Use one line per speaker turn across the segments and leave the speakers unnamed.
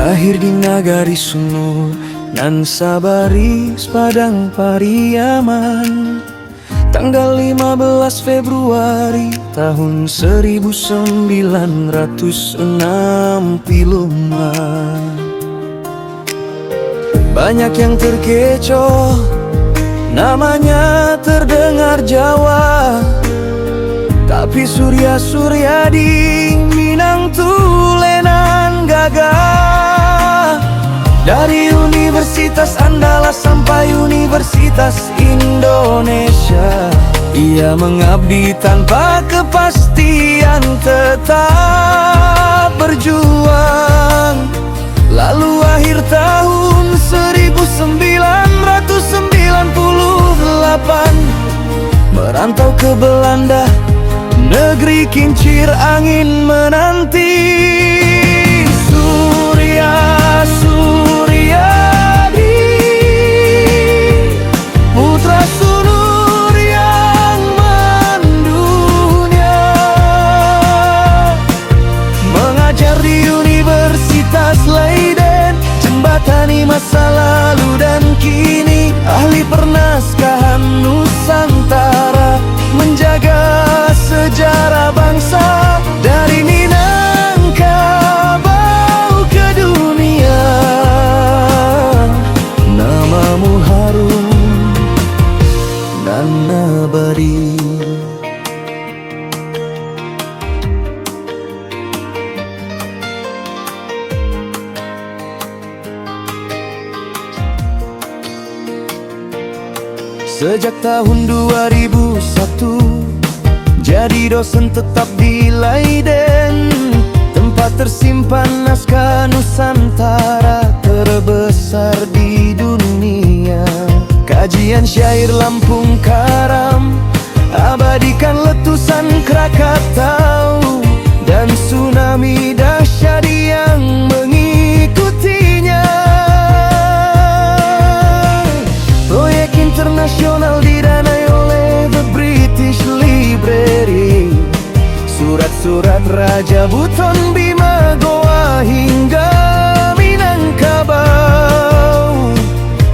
Lahir di nagari Sunu nan Sabaris Padang Pariaman, tanggal 15 Februari tahun 1965. Banyak yang terkecoh, namanya terdengar Jawa, tapi Surya Suryadi Minang tulenan gagah. Dari Universitas Andalas sampai Universitas Indonesia, ia mengabdi tanpa kepastian, tetap berjuang. Lalu akhir tahun 1998 merantau ke Belanda, negeri kincir angin menanti. Surya Suryadi, putra sulur yang mendunia, mengajar di Universitas Leiden, jembatani masa lalu dan kini, ahli pernaskahan Nusantara, menjaga sejarah bangsa dari Minangkabau ke dunia. Namamu harum dan abadi. Sejak tahun 2001 jadi dosen tetap di Leiden, tempat tersimpan naskah Nusantara terbesar di dunia. Kajian syair Lampung Karam, abadikan letusan Krakatau dan tsunami dahsyat yang mengikutinya. Proyek internasional didanai oleh The British Library, surat-surat Raja Buton Bima Goa hingga Minangkabau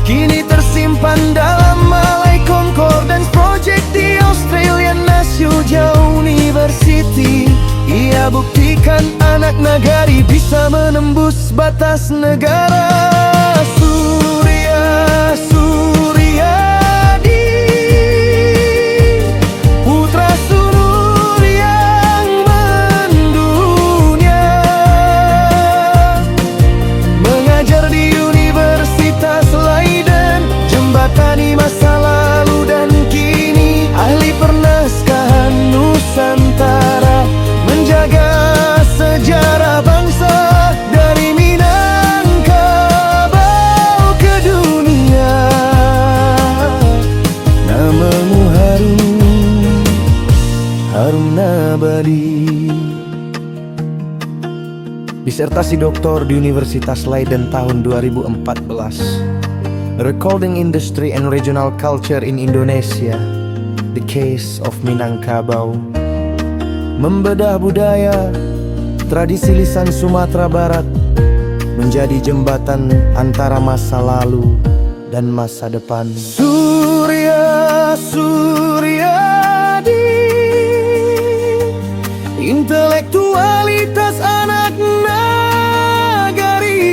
kini tersimpan dalam Malay Concordance Project di Australian National University. Ia buktikan anak nagari bisa menembus batas negara. Surya Suryadi, putra sulur yang mendunia, mengajar di Universitas Leiden, jembatani masa lalu dan kini, ahli pernaskahan Nusantara, menjaga sejarah bangsa dari Minangkabau ke dunia. Namamu harum, harum nabadi. Disertasi doktor di Universitas Leiden tahun 2014. Recording Industry and Regional Culture in Indonesia, The Case of Minangkabau. Membedah budaya, tradisi lisan Sumatera Barat, menjadi jembatan antara masa lalu dan masa depan. Surya Suryadi, intelektualitas anak nagari,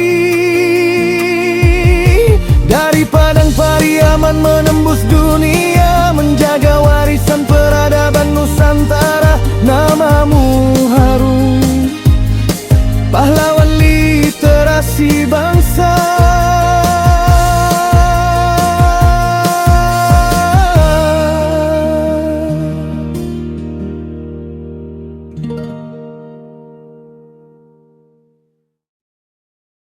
dari Padang Pariaman